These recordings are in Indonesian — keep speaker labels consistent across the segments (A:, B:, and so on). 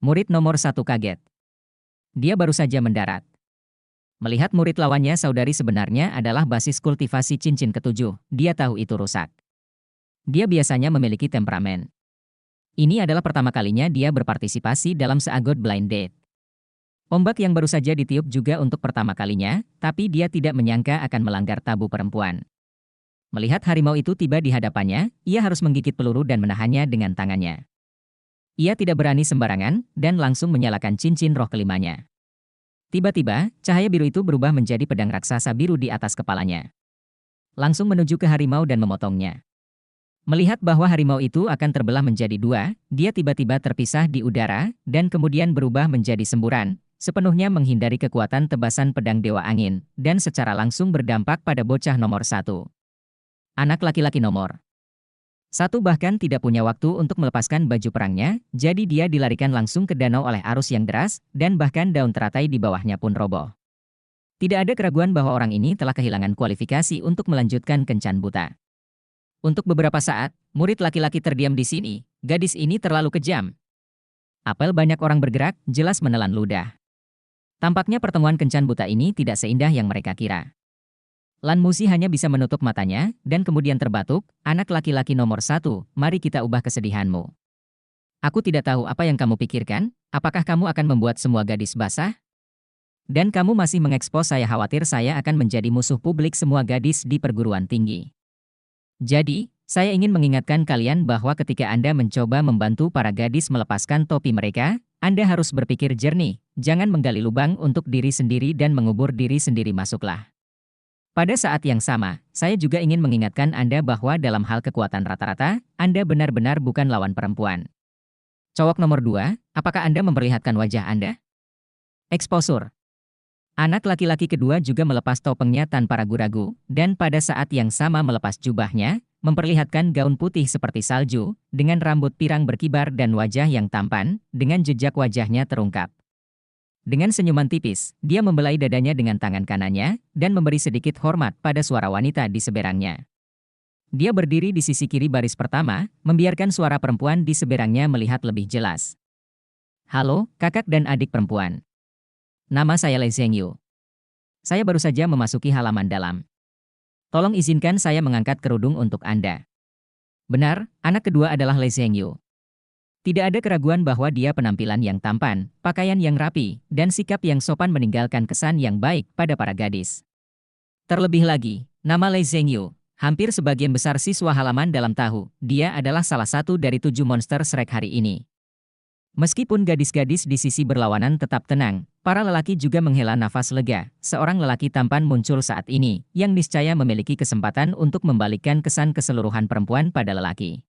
A: Murid nomor satu kaget. Dia baru saja mendarat. Melihat murid lawannya saudari sebenarnya adalah basis kultivasi cincin ketujuh, dia tahu itu rusak. Dia biasanya memiliki temperamen. Ini adalah pertama kalinya dia berpartisipasi dalam seagot blind date. Ombak yang baru saja ditiup juga untuk pertama kalinya, tapi dia tidak menyangka akan melanggar tabu perempuan. Melihat harimau itu tiba di hadapannya, ia harus menggigit peluru dan menahannya dengan tangannya. Ia tidak berani sembarangan, dan langsung menyalakan cincin roh kelimanya. Tiba-tiba, cahaya biru itu berubah menjadi pedang raksasa biru di atas kepalanya. Langsung menuju ke harimau dan memotongnya. Melihat bahwa harimau itu akan terbelah menjadi dua, dia tiba-tiba terpisah di udara, dan kemudian berubah menjadi semburan, sepenuhnya menghindari kekuatan tebasan pedang Dewa Angin, dan secara langsung berdampak pada bocah nomor satu. Anak laki-laki nomor satu bahkan tidak punya waktu untuk melepaskan baju perangnya, jadi dia dilarikan langsung ke danau oleh arus yang deras, dan bahkan daun teratai di bawahnya pun roboh. Tidak ada keraguan bahwa orang ini telah kehilangan kualifikasi untuk melanjutkan kencan buta. Untuk beberapa saat, murid laki-laki terdiam di sini, gadis ini terlalu kejam. Apel banyak orang bergerak, jelas menelan ludah. Tampaknya pertemuan kencan buta ini tidak seindah yang mereka kira. Lan Musi hanya bisa menutup matanya, dan kemudian terbatuk, anak laki-laki nomor satu, mari kita ubah kesedihanmu. Aku tidak tahu apa yang kamu pikirkan, apakah kamu akan membuat semua gadis basah? Dan kamu masih mengekspos saya khawatir saya akan menjadi musuh publik semua gadis di perguruan tinggi. Jadi, saya ingin mengingatkan kalian bahwa ketika Anda mencoba membantu para gadis melepaskan topi mereka, Anda harus berpikir jernih, jangan menggali lubang untuk diri sendiri dan mengubur diri sendiri masuklah. Pada saat yang sama, saya juga ingin mengingatkan Anda bahwa dalam hal kekuatan rata-rata, Anda benar-benar bukan lawan perempuan. Cowok nomor 2, apakah Anda memperlihatkan wajah Anda? Eksposur. Anak laki-laki kedua juga melepas topengnya tanpa ragu-ragu, dan pada saat yang sama melepas jubahnya, memperlihatkan gaun putih seperti salju, dengan rambut pirang berkibar dan wajah yang tampan, dengan jejak wajahnya terungkap. Dengan senyuman tipis, dia membelai dadanya dengan tangan kanannya, dan memberi sedikit hormat pada suara wanita di seberangnya. Dia berdiri di sisi kiri baris pertama, membiarkan suara perempuan di seberangnya melihat lebih jelas. Halo, kakak dan adik perempuan. Nama saya Lei Zhengyu. Saya baru saja memasuki halaman dalam. Tolong izinkan saya mengangkat kerudung untuk Anda. Benar, anak kedua adalah Lei Zhengyu. Tidak ada keraguan bahwa dia penampilan yang tampan, pakaian yang rapi, dan sikap yang sopan meninggalkan kesan yang baik pada para gadis. Terlebih lagi, nama Lei Zhengyu, hampir sebagian besar siswa halaman dalam tahu, dia adalah salah satu dari 7 monster Shrek hari ini. Meskipun gadis-gadis di sisi berlawanan tetap tenang, para lelaki juga menghela nafas lega. Seorang lelaki tampan muncul saat ini, yang niscaya memiliki kesempatan untuk membalikkan kesan keseluruhan perempuan pada lelaki.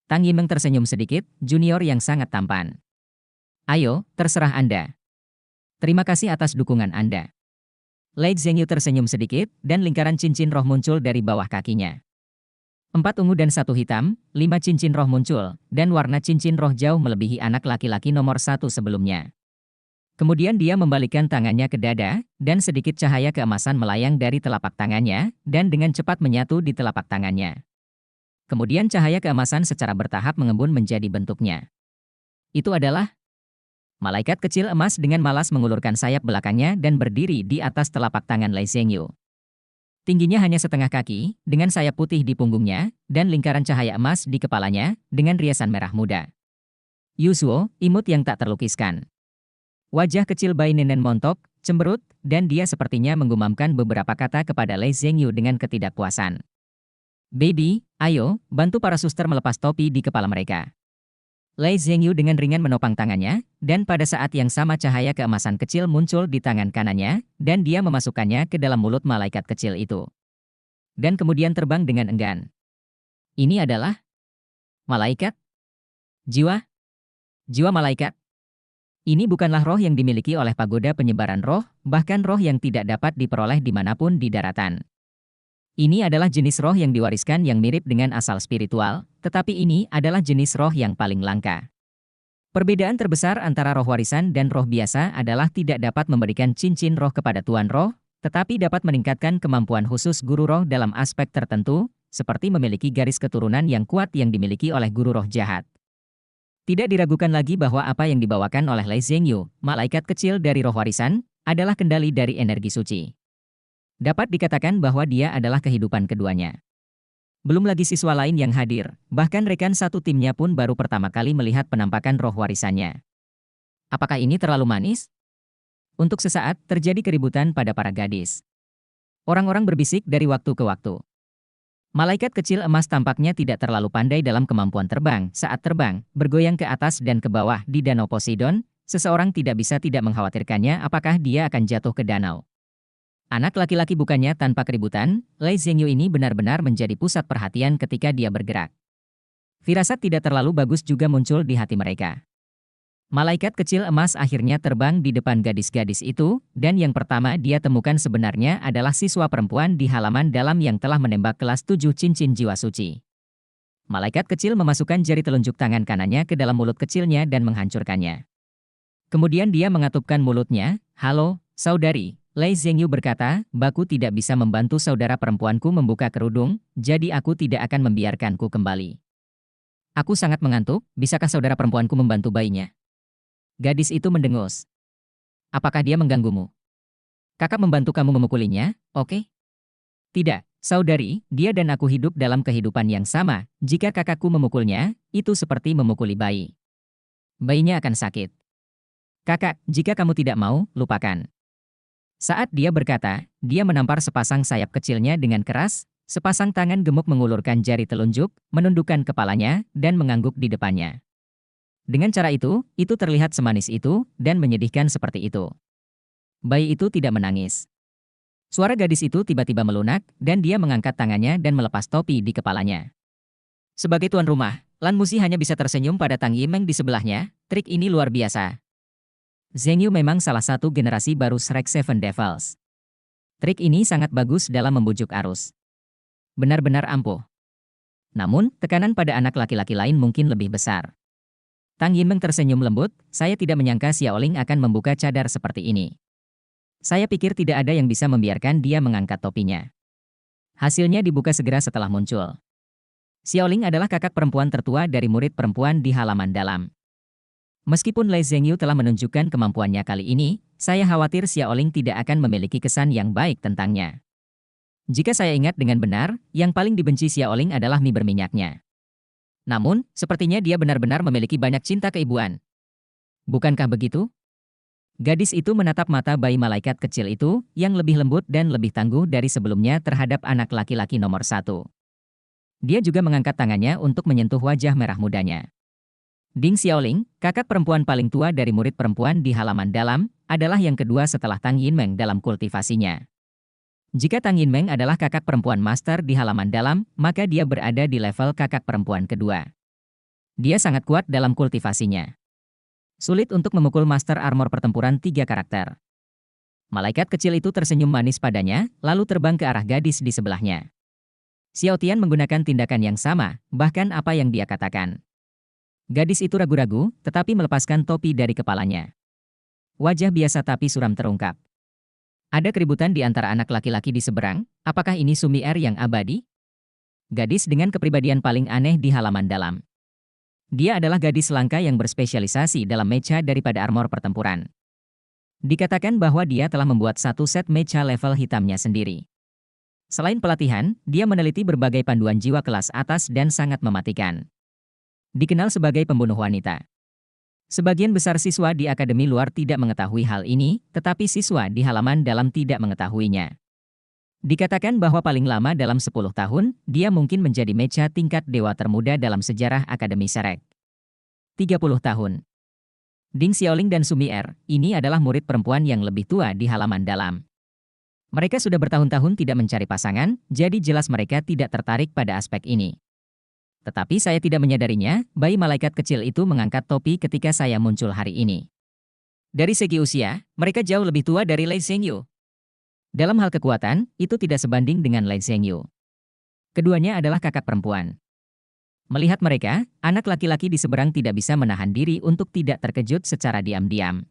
A: Tang Yimeng tersenyum sedikit, junior yang sangat tampan. Ayo, terserah Anda. Terima kasih atas dukungan Anda. Lei Zhengyu tersenyum sedikit, dan lingkaran cincin roh muncul dari bawah kakinya. 4 ungu dan 1 hitam, 5 cincin roh muncul, dan warna cincin roh jauh melebihi anak laki-laki nomor 1 sebelumnya. Kemudian dia membalikkan tangannya ke dada, dan sedikit cahaya keemasan melayang dari telapak tangannya, dan dengan cepat menyatu di telapak tangannya. Kemudian cahaya keemasan secara bertahap mengembun menjadi bentuknya. Itu adalah malaikat kecil emas dengan malas mengulurkan sayap belakangnya dan berdiri di atas telapak tangan Lei Zhengyu. Tingginya hanya setengah kaki, dengan sayap putih di punggungnya, dan lingkaran cahaya emas di kepalanya, dengan riasan merah muda. Yuzuo, imut yang tak terlukiskan. Wajah kecil bayi nenen montok, cemberut, dan dia sepertinya menggumamkan beberapa kata kepada Lei Zhengyu dengan ketidakpuasan. Baby, ayo, bantu para suster melepas topi di kepala mereka. Lei Zhengyu dengan ringan menopang tangannya, dan pada saat yang sama cahaya keemasan kecil muncul di tangan kanannya, dan dia memasukkannya ke dalam mulut malaikat kecil itu. Dan kemudian terbang dengan enggan. Ini adalah malaikat? Jiwa? Jiwa malaikat? Ini bukanlah roh yang dimiliki oleh pagoda penyebaran roh, bahkan roh yang tidak dapat diperoleh dimanapun di daratan. Ini adalah jenis roh yang diwariskan yang mirip dengan asal spiritual, tetapi ini adalah jenis roh yang paling langka. Perbedaan terbesar antara roh warisan dan roh biasa adalah tidak dapat memberikan cincin roh kepada tuan roh, tetapi dapat meningkatkan kemampuan khusus guru roh dalam aspek tertentu, seperti memiliki garis keturunan yang kuat yang dimiliki oleh guru roh jahat. Tidak diragukan lagi bahwa apa yang dibawakan oleh Lei Zhengyu, malaikat kecil dari roh warisan, adalah kendali dari energi suci. Dapat dikatakan bahwa dia adalah kehidupan keduanya. Belum lagi siswa lain yang hadir, bahkan rekan satu timnya pun baru pertama kali melihat penampakan roh warisannya. Apakah ini terlalu manis? Untuk sesaat, terjadi keributan pada para gadis. Orang-orang berbisik dari waktu ke waktu. Malaikat kecil emas tampaknya tidak terlalu pandai dalam kemampuan terbang. Saat terbang, bergoyang ke atas dan ke bawah di Danau Poseidon, seseorang tidak bisa tidak mengkhawatirkannya apakah dia akan jatuh ke danau. Anak laki-laki bukannya tanpa keributan, Lei Zhengyu ini benar-benar menjadi pusat perhatian ketika dia bergerak. Firasat tidak terlalu bagus juga muncul di hati mereka. Malaikat kecil emas akhirnya terbang di depan gadis-gadis itu, dan yang pertama dia temukan sebenarnya adalah siswa perempuan di halaman dalam yang telah menembak kelas 7 cincin jiwa suci. Malaikat kecil memasukkan jari telunjuk tangan kanannya ke dalam mulut kecilnya dan menghancurkannya. Kemudian dia mengatupkan mulutnya, "Halo, saudari," Lei Zhengyu berkata, "Baku tidak bisa membantu saudara perempuanku membuka kerudung, jadi aku tidak akan membiarkanku kembali. Aku sangat mengantuk, bisakah saudara perempuanku membantu bayinya?" Gadis itu mendengus. "Apakah dia mengganggumu? Kakak membantu kamu memukulinya, oke?" "Tidak, saudari, dia dan aku hidup dalam kehidupan yang sama. Jika kakakku memukulnya, itu seperti memukuli bayi. Bayinya akan sakit. Kakak, jika kamu tidak mau, lupakan." Saat dia berkata, dia menampar sepasang sayap kecilnya dengan keras, sepasang tangan gemuk mengulurkan jari telunjuk, menundukkan kepalanya, dan mengangguk di depannya. Dengan cara itu terlihat semanis itu, dan menyedihkan seperti itu. Bayi itu tidak menangis. Suara gadis itu tiba-tiba melunak, dan dia mengangkat tangannya dan melepas topi di kepalanya. Sebagai tuan rumah, Lan Musi hanya bisa tersenyum pada Tang Yimeng di sebelahnya. Trik ini luar biasa. Zhengyu memang salah satu generasi baru Shrek Seven Devils. Trik ini sangat bagus dalam membujuk arus. Benar-benar ampuh. Namun, tekanan pada anak laki-laki lain mungkin lebih besar. Tang Yimeng tersenyum lembut, "Saya tidak menyangka Xiaoling akan membuka cadar seperti ini. Saya pikir tidak ada yang bisa membiarkan dia mengangkat topinya." Hasilnya dibuka segera setelah muncul. Xiaoling adalah kakak perempuan tertua dari murid perempuan di halaman dalam. Meskipun Lei Zhengyu telah menunjukkan kemampuannya kali ini, saya khawatir Xiaoling tidak akan memiliki kesan yang baik tentangnya. Jika saya ingat dengan benar, yang paling dibenci Xiaoling adalah mie berminyaknya. Namun, sepertinya dia benar-benar memiliki banyak cinta keibuan. Bukankah begitu? Gadis itu menatap mata bayi malaikat kecil itu, yang lebih lembut dan lebih tangguh dari sebelumnya terhadap anak laki-laki nomor 1. Dia juga mengangkat tangannya untuk menyentuh wajah merah mudanya. Ding Xiaoling, kakak perempuan paling tua dari murid perempuan di halaman dalam, adalah yang kedua setelah Tang Yinmeng dalam kultivasinya. Jika Tang Yinmeng adalah kakak perempuan master di halaman dalam, maka dia berada di level kakak perempuan kedua. Dia sangat kuat dalam kultivasinya. Sulit untuk memukul master armor pertempuran 3 karakter. Malaikat kecil itu tersenyum manis padanya, lalu terbang ke arah gadis di sebelahnya. Xiao Tian menggunakan tindakan yang sama, bahkan apa yang dia katakan. Gadis itu ragu-ragu, tetapi melepaskan topi dari kepalanya. Wajah biasa tapi suram terungkap. Ada keributan di antara anak laki-laki di seberang, apakah ini Sumi Er yang abadi? Gadis dengan kepribadian paling aneh di halaman dalam. Dia adalah gadis langka yang berspesialisasi dalam mecha daripada armor pertempuran. Dikatakan bahwa dia telah membuat satu set mecha level hitamnya sendiri. Selain pelatihan, dia meneliti berbagai panduan jiwa kelas atas dan sangat mematikan. Dikenal sebagai pembunuh wanita. Sebagian besar siswa di akademi luar tidak mengetahui hal ini, tetapi siswa di halaman dalam tidak mengetahuinya. Dikatakan bahwa paling lama dalam 10 tahun, dia mungkin menjadi mecha tingkat dewa termuda dalam sejarah Akademi Shrek. 30 tahun. Ding Xiaoling dan Sumi Er, ini adalah murid perempuan yang lebih tua di halaman dalam. Mereka sudah bertahun-tahun tidak mencari pasangan, jadi jelas mereka tidak tertarik pada aspek ini. Tetapi saya tidak menyadarinya, bayi malaikat kecil itu mengangkat topi ketika saya muncul hari ini. Dari segi usia, mereka jauh lebih tua dari Lei Zhengyu. Dalam hal kekuatan, itu tidak sebanding dengan Lei Zhengyu. Keduanya adalah kakak perempuan. Melihat mereka, anak laki-laki di seberang tidak bisa menahan diri untuk tidak terkejut secara diam-diam.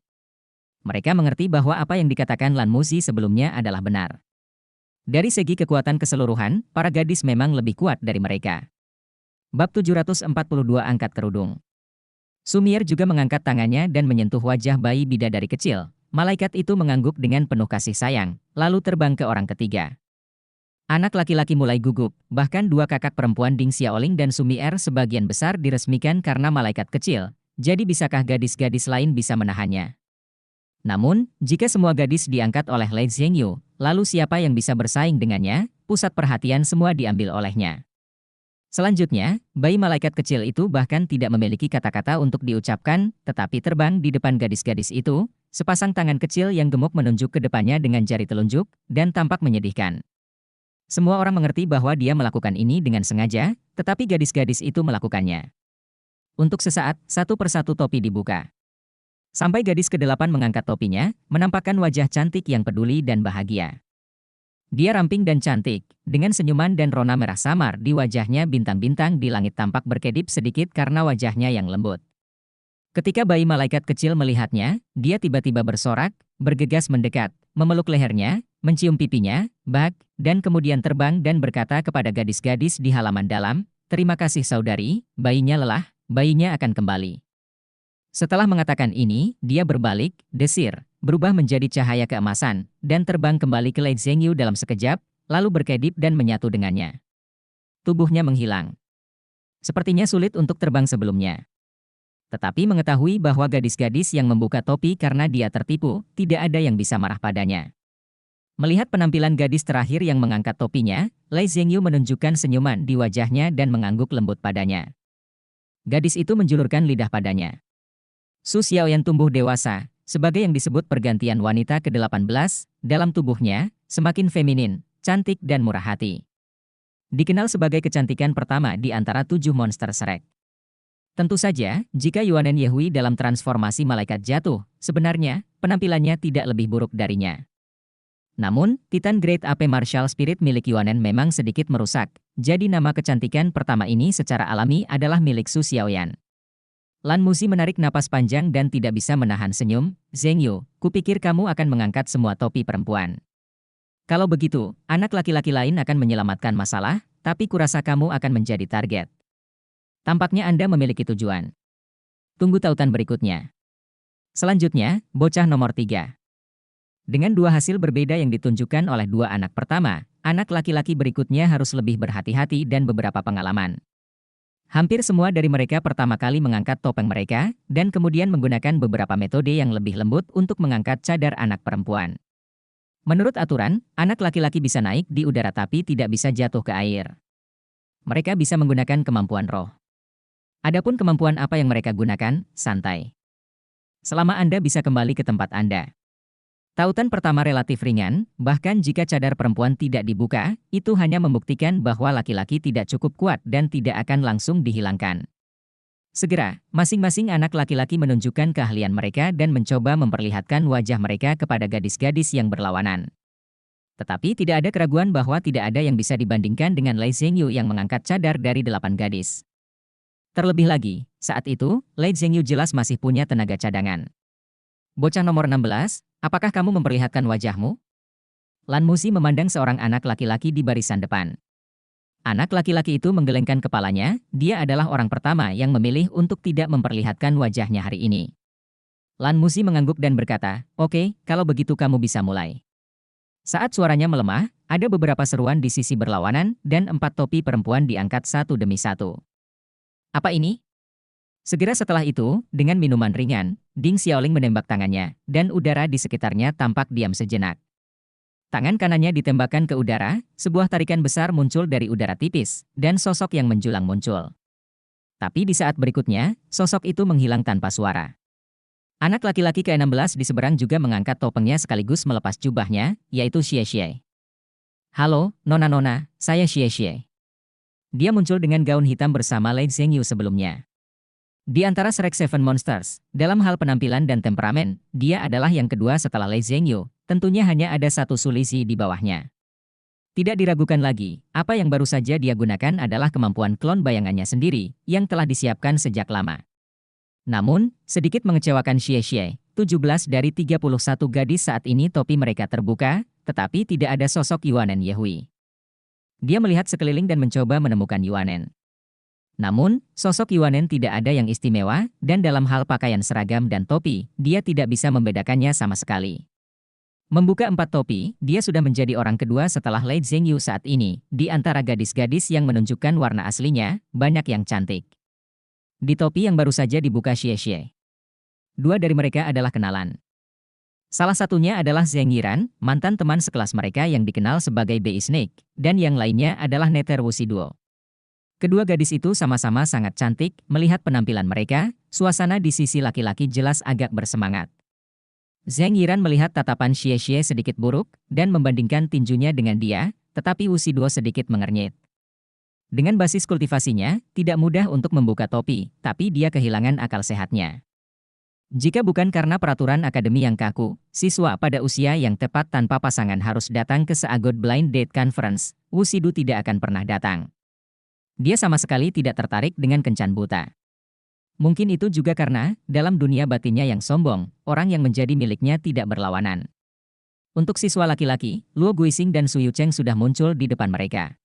A: Mereka mengerti bahwa apa yang dikatakan Lan Musi sebelumnya adalah benar. Dari segi kekuatan keseluruhan, para gadis memang lebih kuat dari mereka. Bab 742 Angkat Kerudung. Sumier juga mengangkat tangannya dan menyentuh wajah bayi bidadari kecil. Malaikat itu mengangguk dengan penuh kasih sayang, lalu terbang ke orang ketiga. Anak laki-laki mulai gugup, bahkan dua kakak perempuan Ding Xiaoling dan Sumier sebagian besar diresmikan karena malaikat kecil. Jadi bisakah gadis-gadis lain bisa menahannya? Namun, jika semua gadis diangkat oleh Lei Zhengyu, lalu siapa yang bisa bersaing dengannya? Pusat perhatian semua diambil olehnya. Selanjutnya, bayi malaikat kecil itu bahkan tidak memiliki kata-kata untuk diucapkan, tetapi terbang di depan gadis-gadis itu, sepasang tangan kecil yang gemuk menunjuk ke depannya dengan jari telunjuk, dan tampak menyedihkan. Semua orang mengerti bahwa dia melakukan ini dengan sengaja, tetapi gadis-gadis itu melakukannya. Untuk sesaat, satu persatu topi dibuka. Sampai gadis ke-8 mengangkat topinya, menampakkan wajah cantik yang peduli dan bahagia. Dia ramping dan cantik, dengan senyuman dan rona merah samar di wajahnya, bintang-bintang di langit tampak berkedip sedikit karena wajahnya yang lembut. Ketika bayi malaikat kecil melihatnya, dia tiba-tiba bersorak, bergegas mendekat, memeluk lehernya, mencium pipinya, dan kemudian terbang dan berkata kepada gadis-gadis di halaman dalam, "Terima kasih saudari, bayinya lelah, bayinya akan kembali." Setelah mengatakan ini, dia berbalik, desir, berubah menjadi cahaya keemasan, dan terbang kembali ke Lei Zhengyu dalam sekejap, lalu berkedip dan menyatu dengannya. Tubuhnya menghilang. Sepertinya sulit untuk terbang sebelumnya. Tetapi mengetahui bahwa gadis-gadis yang membuka topi karena dia tertipu, tidak ada yang bisa marah padanya. Melihat penampilan gadis terakhir yang mengangkat topinya, Lei Zhengyu menunjukkan senyuman di wajahnya dan mengangguk lembut padanya. Gadis itu menjulurkan lidah padanya. Su Xiaoyan tumbuh dewasa, sebagai yang disebut pergantian wanita ke-18, dalam tubuhnya, semakin feminin, cantik dan murah hati. Dikenal sebagai kecantikan pertama di antara 7 monster Shrek. Tentu saja, jika Yuanen Yehui dalam transformasi malaikat jatuh, sebenarnya, penampilannya tidak lebih buruk darinya. Namun, Titan Great Ape Martial Spirit milik Yuanen memang sedikit merusak, jadi nama kecantikan pertama ini secara alami adalah milik Su Xiaoyan. Lan Musi menarik napas panjang dan tidak bisa menahan senyum. "Zhengyu, kupikir kamu akan mengangkat semua topi perempuan. Kalau begitu, anak laki-laki lain akan menyelamatkan masalah, tapi kurasa kamu akan menjadi target. Tampaknya Anda memiliki tujuan. Tunggu tautan berikutnya." Selanjutnya, bocah nomor 3. Dengan dua hasil berbeda yang ditunjukkan oleh dua anak pertama, anak laki-laki berikutnya harus lebih berhati-hati dan beberapa pengalaman. Hampir semua dari mereka pertama kali mengangkat topeng mereka, dan kemudian menggunakan beberapa metode yang lebih lembut untuk mengangkat cadar anak perempuan. Menurut aturan, anak laki-laki bisa naik di udara tapi tidak bisa jatuh ke air. Mereka bisa menggunakan kemampuan roh. Adapun kemampuan apa yang mereka gunakan, santai. Selama Anda bisa kembali ke tempat Anda. Tautan pertama relatif ringan, bahkan jika cadar perempuan tidak dibuka, itu hanya membuktikan bahwa laki-laki tidak cukup kuat dan tidak akan langsung dihilangkan. Segera, masing-masing anak laki-laki menunjukkan keahlian mereka dan mencoba memperlihatkan wajah mereka kepada gadis-gadis yang berlawanan. Tetapi tidak ada keraguan bahwa tidak ada yang bisa dibandingkan dengan Lei Zhengyu yang mengangkat cadar dari 8 gadis. Terlebih lagi, saat itu, Lei Zhengyu jelas masih punya tenaga cadangan. "Bocah nomor 16, apakah kamu memperlihatkan wajahmu?" Lan Musi memandang seorang anak laki-laki di barisan depan. Anak laki-laki itu menggelengkan kepalanya, dia adalah orang pertama yang memilih untuk tidak memperlihatkan wajahnya hari ini. Lan Musi mengangguk dan berkata, "Oke, kalau begitu kamu bisa mulai." Saat suaranya melemah, ada beberapa seruan di sisi berlawanan, dan 4 topi perempuan diangkat satu demi satu. "Apa ini?" Segera setelah itu, dengan minuman ringan, Ding Xiaoling menembak tangannya, dan udara di sekitarnya tampak diam sejenak. Tangan kanannya ditembakkan ke udara, sebuah tarikan besar muncul dari udara tipis, dan sosok yang menjulang muncul. Tapi di saat berikutnya, sosok itu menghilang tanpa suara. Anak laki-laki ke-16 di seberang juga mengangkat topengnya sekaligus melepas jubahnya, yaitu Xie Xie. "Halo, nona-nona, saya Xie Xie." Dia muncul dengan gaun hitam bersama Lei Zhengyu sebelumnya. Di antara Shrek Seven Monsters, dalam hal penampilan dan temperamen, dia adalah yang kedua setelah Lei Zhengyu, tentunya hanya ada satu selisih di bawahnya. Tidak diragukan lagi, apa yang baru saja dia gunakan adalah kemampuan klon bayangannya sendiri, yang telah disiapkan sejak lama. Namun, sedikit mengecewakan Xie Xie, 17 dari 31 gadis saat ini topi mereka terbuka, tetapi tidak ada sosok Yuanen Yehui. Dia melihat sekeliling dan mencoba menemukan Yuanen. Namun, sosok Yuanen tidak ada yang istimewa, dan dalam hal pakaian seragam dan topi, dia tidak bisa membedakannya sama sekali. Membuka 4 topi, dia sudah menjadi orang kedua setelah Lei Zhengyu saat ini. Di antara gadis-gadis yang menunjukkan warna aslinya, banyak yang cantik. Di topi yang baru saja dibuka Xie Xie. 2 dari mereka adalah kenalan. Salah satunya adalah Zheng Yiran, mantan teman sekelas mereka yang dikenal sebagai Bei Snake, dan yang lainnya adalah Nether Wuxi Duo. Kedua gadis itu sama-sama sangat cantik. Melihat penampilan mereka, suasana di sisi laki-laki jelas agak bersemangat. Zheng Yiran melihat tatapan Xie Xie sedikit buruk, dan membandingkan tinjunya dengan dia, tetapi Wuxi Duo sedikit mengernyit. Dengan basis kultivasinya, tidak mudah untuk membuka topi, tapi dia kehilangan akal sehatnya. Jika bukan karena peraturan akademi yang kaku, siswa pada usia yang tepat tanpa pasangan harus datang ke Seagot Blind Date Conference, Wuxi Duo tidak akan pernah datang. Dia sama sekali tidak tertarik dengan kencan buta. Mungkin itu juga karena, dalam dunia batinnya yang sombong, orang yang menjadi miliknya tidak berlawanan. Untuk siswa laki-laki, Luo Guixing dan Su Yucheng sudah muncul di depan mereka.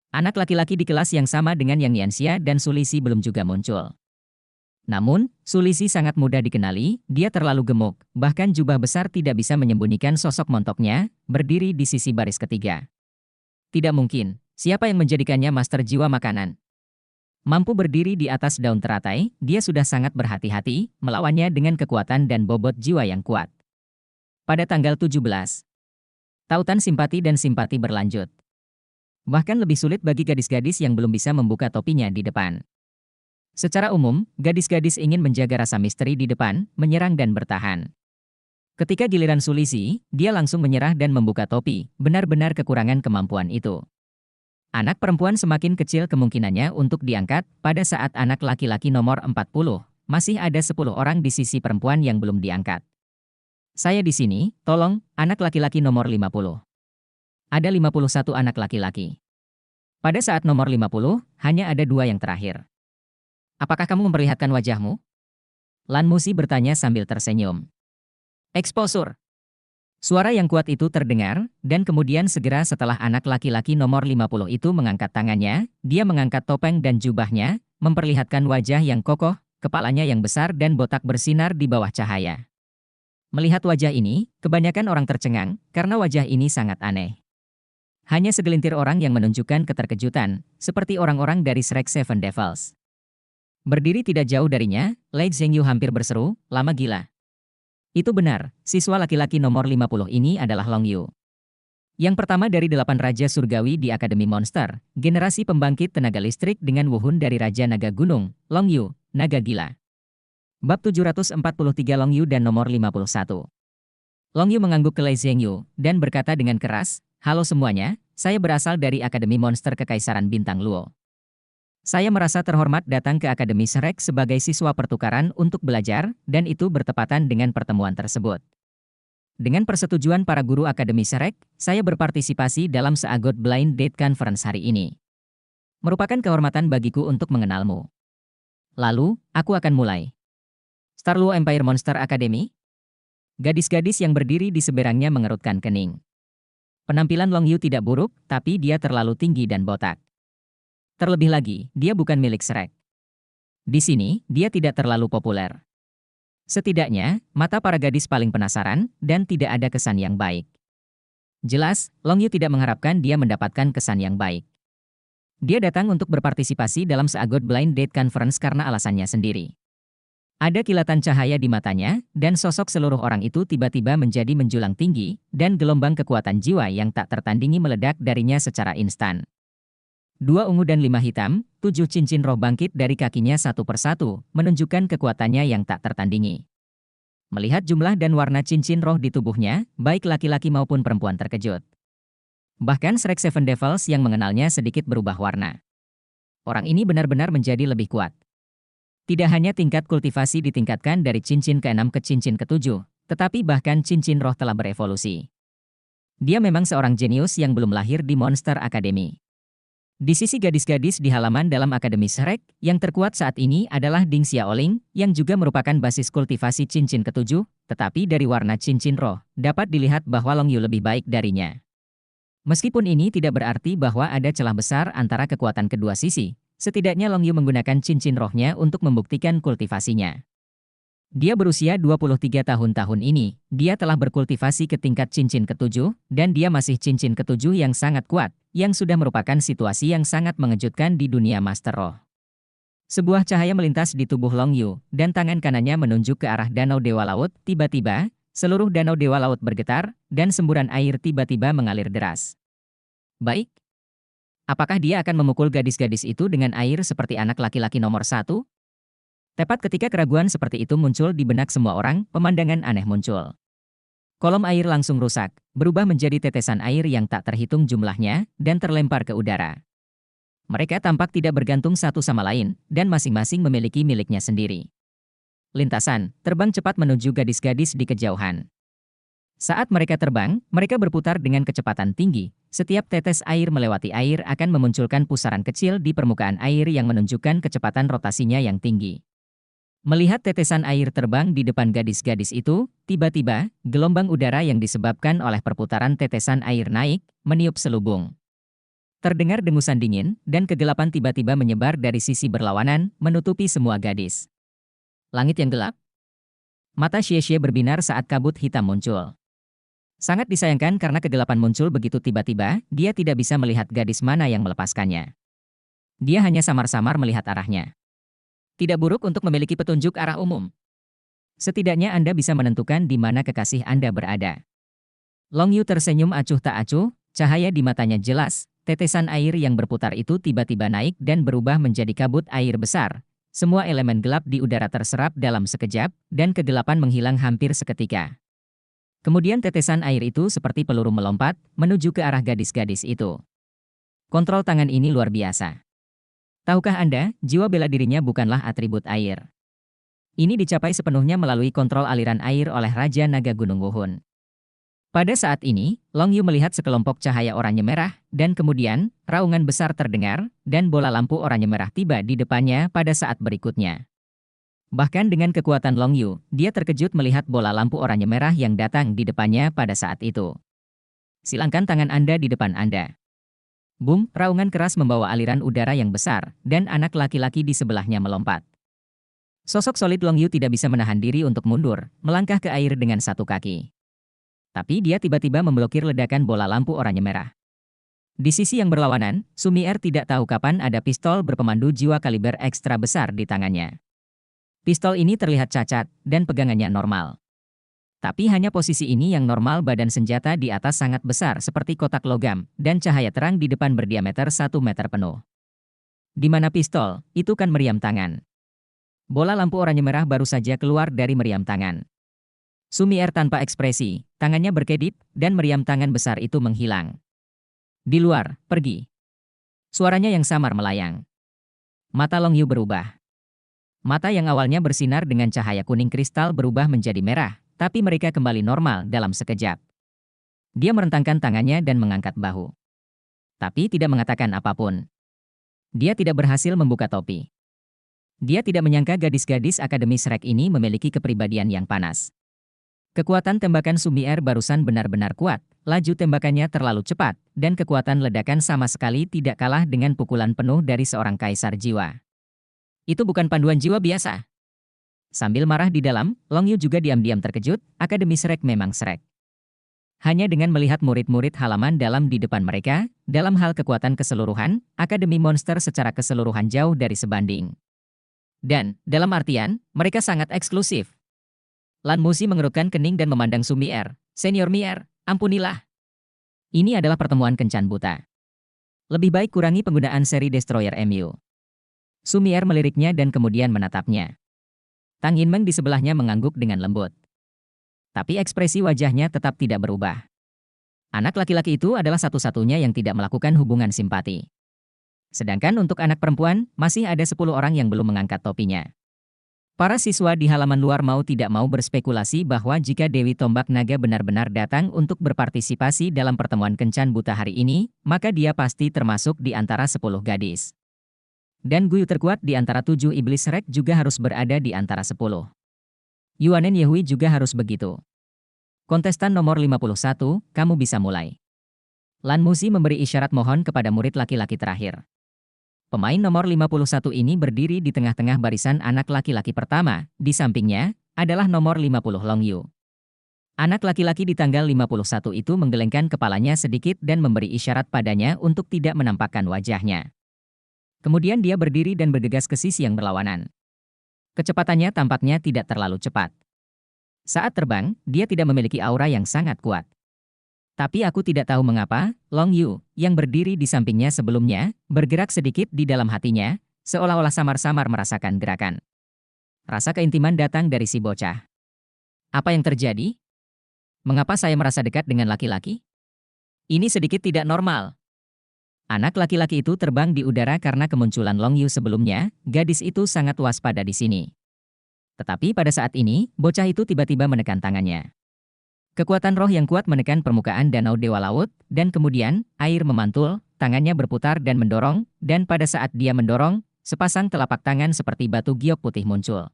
A: Anak laki-laki di kelas yang sama dengan Yang Nianxia dan Su Lixi belum juga muncul. Namun, Su Lixi sangat mudah dikenali, dia terlalu gemuk, bahkan jubah besar tidak bisa menyembunyikan sosok montoknya, berdiri di sisi baris ketiga. Tidak mungkin, siapa yang menjadikannya master jiwa makanan? Mampu berdiri di atas daun teratai, dia sudah sangat berhati-hati, melawannya dengan kekuatan dan bobot jiwa yang kuat. Pada tanggal 17, tautan simpati dan simpati berlanjut. Bahkan lebih sulit bagi gadis-gadis yang belum bisa membuka topinya di depan. Secara umum, gadis-gadis ingin menjaga rasa misteri di depan, menyerang dan bertahan. Ketika giliran Su Lixi, dia langsung menyerah dan membuka topi, benar-benar kekurangan kemampuan itu. Anak perempuan semakin kecil kemungkinannya untuk diangkat, pada saat anak laki-laki nomor 40, masih ada 10 orang di sisi perempuan yang belum diangkat. Saya di sini, tolong, anak laki-laki nomor 50. Ada 51 anak laki-laki. Pada saat nomor 50, hanya ada 2 yang terakhir. Apakah kamu memperlihatkan wajahmu? Lan Musi bertanya sambil tersenyum. Eksposur. Suara yang kuat itu terdengar, dan kemudian segera setelah anak laki-laki nomor 50 itu mengangkat tangannya, dia mengangkat topeng dan jubahnya, memperlihatkan wajah yang kokoh, kepalanya yang besar dan botak bersinar di bawah cahaya. Melihat wajah ini, kebanyakan orang tercengang, karena wajah ini sangat aneh. Hanya segelintir orang yang menunjukkan keterkejutan, seperti orang-orang dari Shrek Seven Devils. Berdiri tidak jauh darinya, Lei Zhengyu hampir berseru, lama gila. Itu benar, siswa laki-laki nomor 50 ini adalah Long Yu. Yang pertama dari 8 Raja Surgawi di Akademi Monster, generasi pembangkit tenaga listrik dengan wuhun dari Raja Naga Gunung, Long Yu, naga gila. Bab 743 Long Yu dan nomor 51. Long Yu mengangguk ke Lei Zhengyu, dan berkata dengan keras, halo semuanya, saya berasal dari Akademi Monster Kekaisaran Bintang Luo. Saya merasa terhormat datang ke Akademi Shrek sebagai siswa pertukaran untuk belajar, dan itu bertepatan dengan pertemuan tersebut. Dengan persetujuan para guru Akademi Shrek, saya berpartisipasi dalam Seagot Blind Date Conference hari ini. Merupakan kehormatan bagiku untuk mengenalmu. Lalu, aku akan mulai. Star Luo Empire Monster Academy? Gadis-gadis yang berdiri di seberangnya mengerutkan kening. Penampilan Long Yu tidak buruk, tapi dia terlalu tinggi dan botak. Terlebih lagi, dia bukan milik Shrek. Di sini, dia tidak terlalu populer. Setidaknya, mata para gadis paling penasaran, dan tidak ada kesan yang baik. Jelas, Long Yu tidak mengharapkan dia mendapatkan kesan yang baik. Dia datang untuk berpartisipasi dalam Seagot Blind Date Conference karena alasannya sendiri. Ada kilatan cahaya di matanya, dan sosok seluruh orang itu tiba-tiba menjadi menjulang tinggi, dan gelombang kekuatan jiwa yang tak tertandingi meledak darinya secara instan. 2 ungu dan 5 hitam, 7 cincin roh bangkit dari kakinya satu persatu, menunjukkan kekuatannya yang tak tertandingi. Melihat jumlah dan warna cincin roh di tubuhnya, baik laki-laki maupun perempuan terkejut. Bahkan Shrek Seven Devils yang mengenalnya sedikit berubah warna. Orang ini benar-benar menjadi lebih kuat. Tidak hanya tingkat kultivasi ditingkatkan dari cincin ke-6 ke cincin ke-7, tetapi bahkan cincin roh telah berevolusi. Dia memang seorang jenius yang belum lahir di Monster Academy. Di sisi gadis-gadis di halaman dalam Akademi Shrek, yang terkuat saat ini adalah Ding Xiaoling, yang juga merupakan basis kultivasi cincin ke-7, tetapi dari warna cincin roh, dapat dilihat bahwa Long Yu lebih baik darinya. Meskipun ini tidak berarti bahwa ada celah besar antara kekuatan kedua sisi, Setidaknya Long Yu menggunakan cincin rohnya untuk membuktikan kultivasinya. Dia berusia 23 tahun ini, dia telah berkultivasi ke tingkat cincin ketujuh, dan dia masih cincin ketujuh yang sangat kuat, yang sudah merupakan situasi yang sangat mengejutkan di dunia Master Roh. Sebuah cahaya melintas di tubuh Long Yu, dan tangan kanannya menunjuk ke arah Danau Dewa Laut. Tiba-tiba, seluruh Danau Dewa Laut bergetar, dan semburan air tiba-tiba mengalir deras. Baik. Apakah dia akan memukul gadis-gadis itu dengan air seperti anak laki-laki nomor satu? Tepat ketika keraguan seperti itu muncul di benak semua orang, pemandangan aneh muncul. Kolom air langsung rusak, berubah menjadi tetesan air yang tak terhitung jumlahnya, dan terlempar ke udara. Mereka tampak tidak bergantung satu sama lain, dan masing-masing memiliki miliknya sendiri. Lintasan, terbang cepat menuju gadis-gadis di kejauhan. Saat mereka terbang, mereka berputar dengan kecepatan tinggi. Setiap tetes air melewati air akan memunculkan pusaran kecil di permukaan air yang menunjukkan kecepatan rotasinya yang tinggi. Melihat tetesan air terbang di depan gadis-gadis itu, tiba-tiba, gelombang udara yang disebabkan oleh perputaran tetesan air naik, meniup selubung. Terdengar dengusan dingin, dan kegelapan tiba-tiba menyebar dari sisi berlawanan, menutupi semua gadis. Langit yang gelap. Mata Xie berbinar saat kabut hitam muncul. Sangat disayangkan karena kegelapan muncul begitu tiba-tiba, dia tidak bisa melihat gadis mana yang melepaskannya. Dia hanya samar-samar melihat arahnya. Tidak buruk untuk memiliki petunjuk arah umum. Setidaknya Anda bisa menentukan di mana kekasih Anda berada. Long Yu tersenyum acuh tak acuh, cahaya di matanya jelas, tetesan air yang berputar itu tiba-tiba naik dan berubah menjadi kabut air besar. Semua elemen gelap di udara terserap dalam sekejap, dan kegelapan menghilang hampir seketika. Kemudian tetesan air itu seperti peluru melompat, menuju ke arah gadis-gadis itu. Kontrol tangan ini luar biasa. Tahukah Anda, jiwa bela dirinya bukanlah atribut air. Ini dicapai sepenuhnya melalui kontrol aliran air oleh Raja Naga Gunung Wuhun. Pada saat ini, Long Yu melihat sekelompok cahaya oranye merah, dan kemudian, raungan besar terdengar, dan bola lampu oranye merah tiba di depannya pada saat berikutnya. Bahkan dengan kekuatan Long Yu, dia terkejut melihat bola lampu oranye merah yang datang di depannya pada saat itu. Silangkan tangan Anda di depan Anda. Boom, raungan keras membawa aliran udara yang besar, dan anak laki-laki di sebelahnya melompat. Sosok solid Long Yu tidak bisa menahan diri untuk mundur, melangkah ke air dengan satu kaki. Tapi dia tiba-tiba memblokir ledakan bola lampu oranye merah. Di sisi yang berlawanan, Sumier tidak tahu kapan ada pistol berpemandu jiwa kaliber ekstra besar di tangannya. Pistol ini terlihat cacat, dan pegangannya normal. Tapi hanya posisi ini yang normal, badan senjata di atas sangat besar seperti kotak logam, dan cahaya terang di depan berdiameter 1 meter penuh. Di mana pistol, itu kan meriam tangan. Bola lampu oranye merah baru saja keluar dari meriam tangan. Sumier tanpa ekspresi, tangannya berkedip, dan meriam tangan besar itu menghilang. Di luar, pergi. Suaranya yang samar melayang. Mata Long Yu berubah. Mata yang awalnya bersinar dengan cahaya kuning kristal berubah menjadi merah. Tapi mereka kembali normal dalam sekejap. Dia merentangkan tangannya dan mengangkat bahu. Tapi tidak mengatakan apapun. Dia tidak berhasil membuka topi. Dia tidak menyangka gadis-gadis Akademi Shrek ini memiliki kepribadian yang panas. Kekuatan tembakan Sumier barusan benar-benar kuat, laju tembakannya terlalu cepat, dan kekuatan ledakan sama sekali tidak kalah dengan pukulan penuh dari seorang kaisar jiwa. Itu bukan panduan jiwa biasa. Sambil marah di dalam, Long Yu juga diam-diam terkejut, Akademi Shrek memang Shrek. Hanya dengan melihat murid-murid halaman dalam di depan mereka, dalam hal kekuatan keseluruhan, Akademi Monster secara keseluruhan jauh dari sebanding. Dan, dalam artian, mereka sangat eksklusif. Lan Musi mengerutkan kening dan memandang Sumier. Senior Mier, ampunilah. Ini adalah pertemuan kencan buta. Lebih baik kurangi penggunaan seri Destroyer MU. Sumier meliriknya dan kemudian menatapnya. Tang Yinmeng di sebelahnya mengangguk dengan lembut. Tapi ekspresi wajahnya tetap tidak berubah. Anak laki-laki itu adalah satu-satunya yang tidak melakukan hubungan simpati. Sedangkan untuk anak perempuan, masih ada 10 orang yang belum mengangkat topinya. Para siswa di halaman luar mau tidak mau berspekulasi bahwa jika Dewi Tombak Naga benar-benar datang untuk berpartisipasi dalam pertemuan kencan buta hari ini, maka dia pasti termasuk di antara 10 gadis. Dan Guyu terkuat di antara 7 iblis Shrek juga harus berada di antara 10. Yuanen Yehui juga harus begitu. Kontestan nomor 51, kamu bisa mulai. Lan Musi memberi isyarat mohon kepada murid laki-laki terakhir. Pemain nomor 51 ini berdiri di tengah-tengah barisan anak laki-laki pertama, di sampingnya adalah nomor 50 Long Yu. Anak laki-laki di tanggal 51 itu menggelengkan kepalanya sedikit dan memberi isyarat padanya untuk tidak menampakkan wajahnya. Kemudian dia berdiri dan bergegas ke sisi yang berlawanan. Kecepatannya tampaknya tidak terlalu cepat. Saat terbang, dia tidak memiliki aura yang sangat kuat. Tapi aku tidak tahu mengapa, Long Yu, yang berdiri di sampingnya sebelumnya, bergerak sedikit di dalam hatinya, seolah-olah samar-samar merasakan gerakan. Rasa keintiman datang dari si bocah. Apa yang terjadi? Mengapa saya merasa dekat dengan laki-laki? Ini sedikit tidak normal. Anak laki-laki itu terbang di udara karena kemunculan Long Yu sebelumnya, gadis itu sangat waspada di sini. Tetapi pada saat ini, bocah itu tiba-tiba menekan tangannya. Kekuatan roh yang kuat menekan permukaan danau Dewa Laut, dan kemudian, air memantul, tangannya berputar dan mendorong, dan pada saat dia mendorong, sepasang telapak tangan seperti batu giok putih muncul.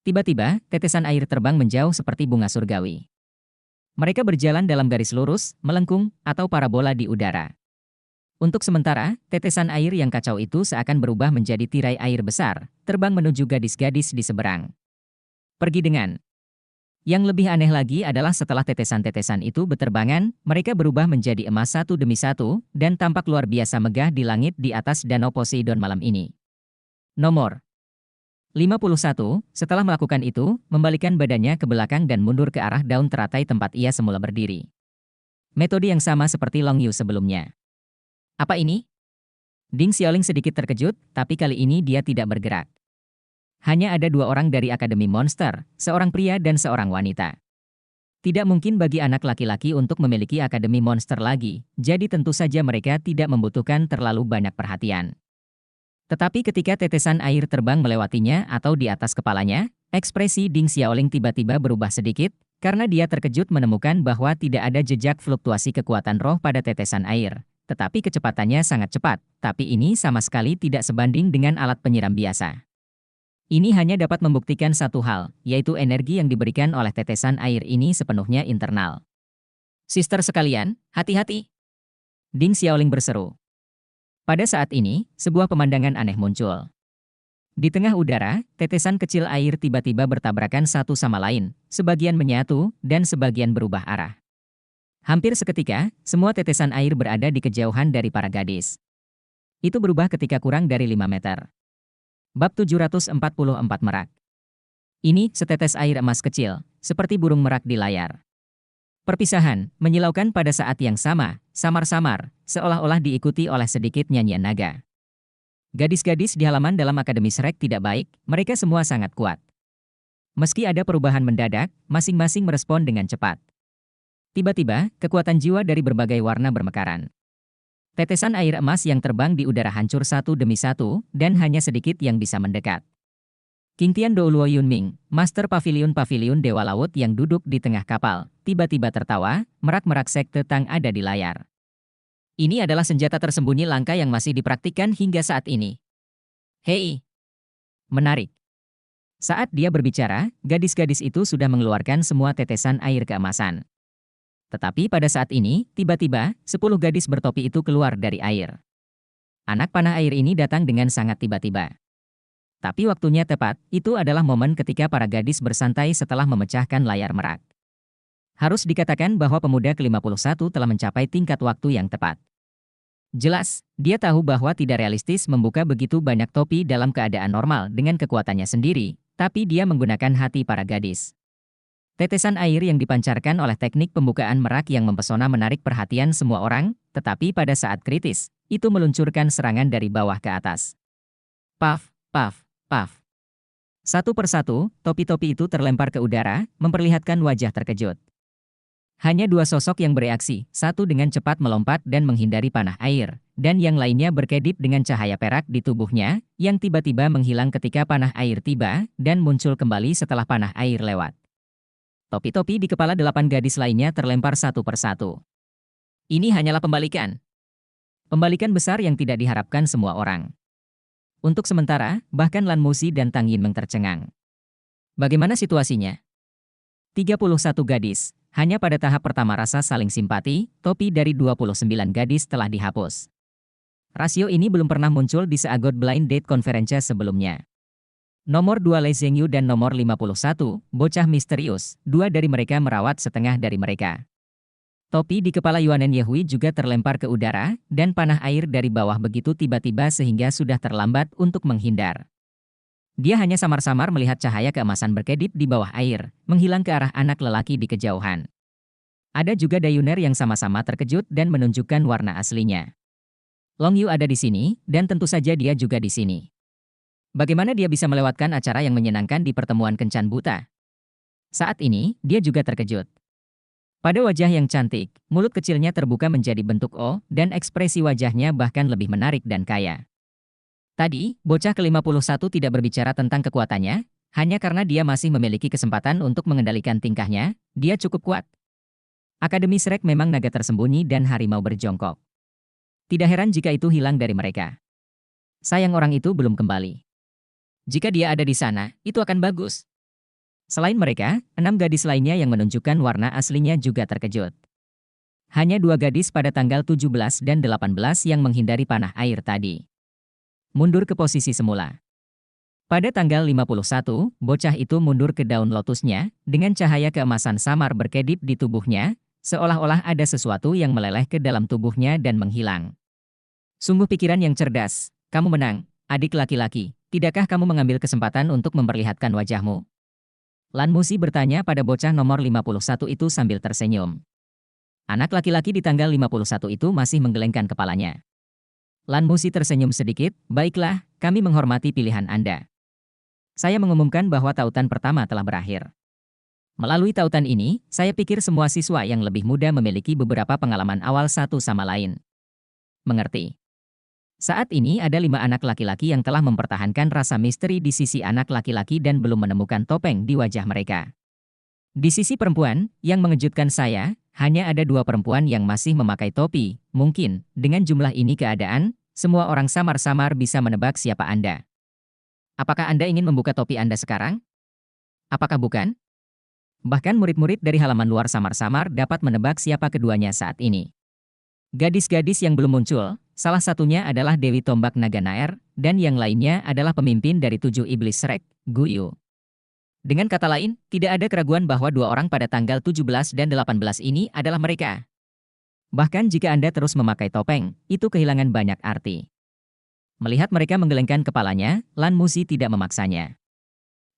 A: Tiba-tiba, tetesan air terbang menjauh seperti bunga surgawi. Mereka berjalan dalam garis lurus, melengkung, atau parabola di udara. Untuk sementara, tetesan air yang kacau itu seakan berubah menjadi tirai air besar, terbang menuju gadis-gadis di seberang. Pergi dengan. Yang lebih aneh lagi adalah setelah tetesan-tetesan itu berterbangan, mereka berubah menjadi emas satu demi satu, dan tampak luar biasa megah di langit di atas danau Poseidon malam ini. Nomor 51, setelah melakukan itu, membalikkan badannya ke belakang dan mundur ke arah daun teratai tempat ia semula berdiri. Metode yang sama seperti Long Yu sebelumnya. Apa ini? Ding Xiaoling sedikit terkejut, tapi kali ini dia tidak bergerak. Hanya ada dua orang dari Akademi Monster, seorang pria dan seorang wanita. Tidak mungkin bagi anak laki-laki untuk memiliki Akademi Monster lagi, jadi tentu saja mereka tidak membutuhkan terlalu banyak perhatian. Tetapi ketika tetesan air terbang melewatinya atau di atas kepalanya, ekspresi Ding Xiaoling tiba-tiba berubah sedikit, karena dia terkejut menemukan bahwa tidak ada jejak fluktuasi kekuatan roh pada tetesan air. Tetapi kecepatannya sangat cepat, tapi ini sama sekali tidak sebanding dengan alat penyiram biasa. Ini hanya dapat membuktikan satu hal, yaitu energi yang diberikan oleh tetesan air ini sepenuhnya internal. Sister sekalian, hati-hati! Ding Xiaoling berseru. Pada saat ini, sebuah pemandangan aneh muncul. Di tengah udara, tetesan kecil air tiba-tiba bertabrakan satu sama lain, sebagian menyatu, dan sebagian berubah arah. Hampir seketika, semua tetesan air berada di kejauhan dari para gadis. Itu berubah ketika kurang dari 5 meter. Bab 744 Merak. Ini setetes air emas kecil, seperti burung merak di layar. Perpisahan, menyilaukan pada saat yang sama, samar-samar, seolah-olah diikuti oleh sedikit nyanyian naga. Gadis-gadis di halaman dalam Akademi Shrek tidak baik, mereka semua sangat kuat. Meski ada perubahan mendadak, masing-masing merespon dengan cepat. Tiba-tiba, kekuatan jiwa dari berbagai warna bermekaran. Tetesan air emas yang terbang di udara hancur satu demi satu, dan hanya sedikit yang bisa mendekat. Qingtian Douluo Yunming, Master Paviliun-Paviliun Dewa Laut yang duduk di tengah kapal, tiba-tiba tertawa, merak-merak sekte Tang ada di layar. Ini adalah senjata tersembunyi langka yang masih dipraktikkan hingga saat ini. Hei! Menarik. Saat dia berbicara, gadis-gadis itu sudah mengeluarkan semua tetesan air keemasan. Tetapi pada saat ini, tiba-tiba, 10 gadis bertopi itu keluar dari air. Anak panah air ini datang dengan sangat tiba-tiba. Tapi waktunya tepat, itu adalah momen ketika para gadis bersantai setelah memecahkan layar merak. Harus dikatakan bahwa pemuda ke-51 telah mencapai tingkat waktu yang tepat. Jelas, dia tahu bahwa tidak realistis membuka begitu banyak topi dalam keadaan normal dengan kekuatannya sendiri, tapi dia menggunakan hati para gadis. Tetesan air yang dipancarkan oleh teknik pembukaan merak yang mempesona menarik perhatian semua orang, tetapi pada saat kritis, itu meluncurkan serangan dari bawah ke atas. Paf, paf, paf. Satu persatu, topi-topi itu terlempar ke udara, memperlihatkan wajah terkejut. Hanya dua sosok yang bereaksi, satu dengan cepat melompat dan menghindari panah air, dan yang lainnya berkedip dengan cahaya perak di tubuhnya, yang tiba-tiba menghilang ketika panah air tiba, dan muncul kembali setelah panah air lewat. Topi-topi di kepala 8 gadis lainnya terlempar satu persatu. Ini hanyalah pembalikan. Pembalikan besar yang tidak diharapkan semua orang. Untuk sementara, bahkan Lan Musi dan Tang Yinmeng tercengang. Bagaimana situasinya? 31 gadis. Hanya pada tahap pertama rasa saling simpati, topi dari 29 gadis telah dihapus. Rasio ini belum pernah muncul di seagot blind date conference sebelumnya. Nomor 2 Lee Zhengyu dan nomor 51, bocah misterius, dua dari mereka merawat setengah dari mereka. Topi di kepala Yuanen Yehui juga terlempar ke udara, dan panah air dari bawah begitu tiba-tiba sehingga sudah terlambat untuk menghindar. Dia hanya samar-samar melihat cahaya keemasan berkedip di bawah air, menghilang ke arah anak lelaki di kejauhan. Ada juga Dayuner yang sama-sama terkejut dan menunjukkan warna aslinya. Long Yu ada di sini, dan tentu saja dia juga di sini. Bagaimana dia bisa melewatkan acara yang menyenangkan di pertemuan kencan buta? Saat ini, dia juga terkejut. Pada wajah yang cantik, mulut kecilnya terbuka menjadi bentuk O, dan ekspresi wajahnya bahkan lebih menarik dan kaya. Tadi, bocah ke-51 tidak berbicara tentang kekuatannya, hanya karena dia masih memiliki kesempatan untuk mengendalikan tingkahnya, dia cukup kuat. Akademi Shrek memang naga tersembunyi dan harimau berjongkok. Tidak heran jika itu hilang dari mereka. Sayang orang itu belum kembali. Jika dia ada di sana, itu akan bagus. Selain mereka, 6 gadis lainnya yang menunjukkan warna aslinya juga terkejut. Hanya 2 gadis pada tanggal 17 dan 18 yang menghindari panah air tadi. Mundur ke posisi semula. Pada tanggal 51, bocah itu mundur ke daun lotusnya, dengan cahaya keemasan samar berkedip di tubuhnya, seolah-olah ada sesuatu yang meleleh ke dalam tubuhnya dan menghilang. Sungguh pikiran yang cerdas, kamu menang, adik laki-laki. Tidakkah kamu mengambil kesempatan untuk memperlihatkan wajahmu? Lan Musi bertanya pada bocah nomor 51 itu sambil tersenyum. Anak laki-laki di tanggal 51 itu masih menggelengkan kepalanya. Lan Musi tersenyum sedikit, baiklah, kami menghormati pilihan Anda. Saya mengumumkan bahwa tautan pertama telah berakhir. Melalui tautan ini, saya pikir semua siswa yang lebih muda memiliki beberapa pengalaman awal satu sama lain. Mengerti? Saat ini ada 5 anak laki-laki yang telah mempertahankan rasa misteri di sisi anak laki-laki dan belum menemukan topeng di wajah mereka. Di sisi perempuan, yang mengejutkan saya, hanya ada 2 perempuan yang masih memakai topi. Mungkin, dengan jumlah ini keadaan, semua orang samar-samar bisa menebak siapa Anda. Apakah Anda ingin membuka topi Anda sekarang? Apakah bukan? Bahkan murid-murid dari halaman luar samar-samar dapat menebak siapa keduanya saat ini. Gadis-gadis yang belum muncul, salah satunya adalah Dewi Tombak Naga Naer, dan yang lainnya adalah pemimpin dari 7 iblis Shrek, Gu Yu. Dengan kata lain, tidak ada keraguan bahwa 2 orang pada tanggal 17 dan 18 ini adalah mereka. Bahkan jika Anda terus memakai topeng, itu kehilangan banyak arti. Melihat mereka menggelengkan kepalanya, Lan Musi tidak memaksanya.